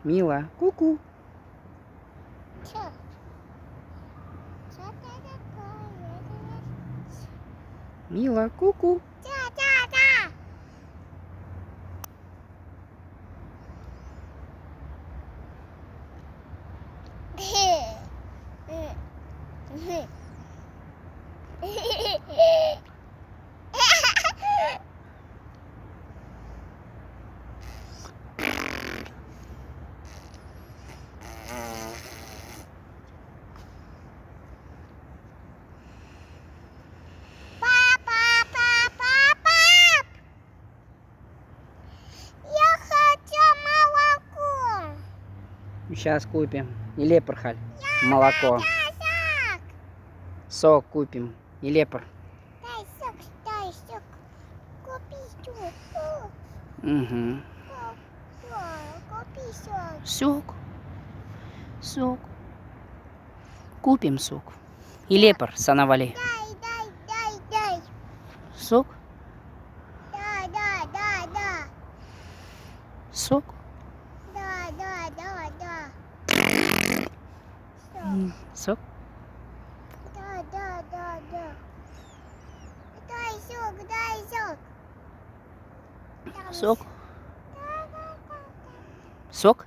Мила, ку-ку. Чё? Что ты такое? Мила, ку-ку. Да. Папа! Я хочу молоко. Сейчас купим. И лепр, Халь. Молоко. Сок. Сок купим. И лепр. Дай сок. Купи сок. Угу. Купи сок. Сок. Сок. Купим сок. И лепр, Санавали. Дай. Сок. Да. Сок. Да. Сок. Да. Дай сок. Сок. Сок.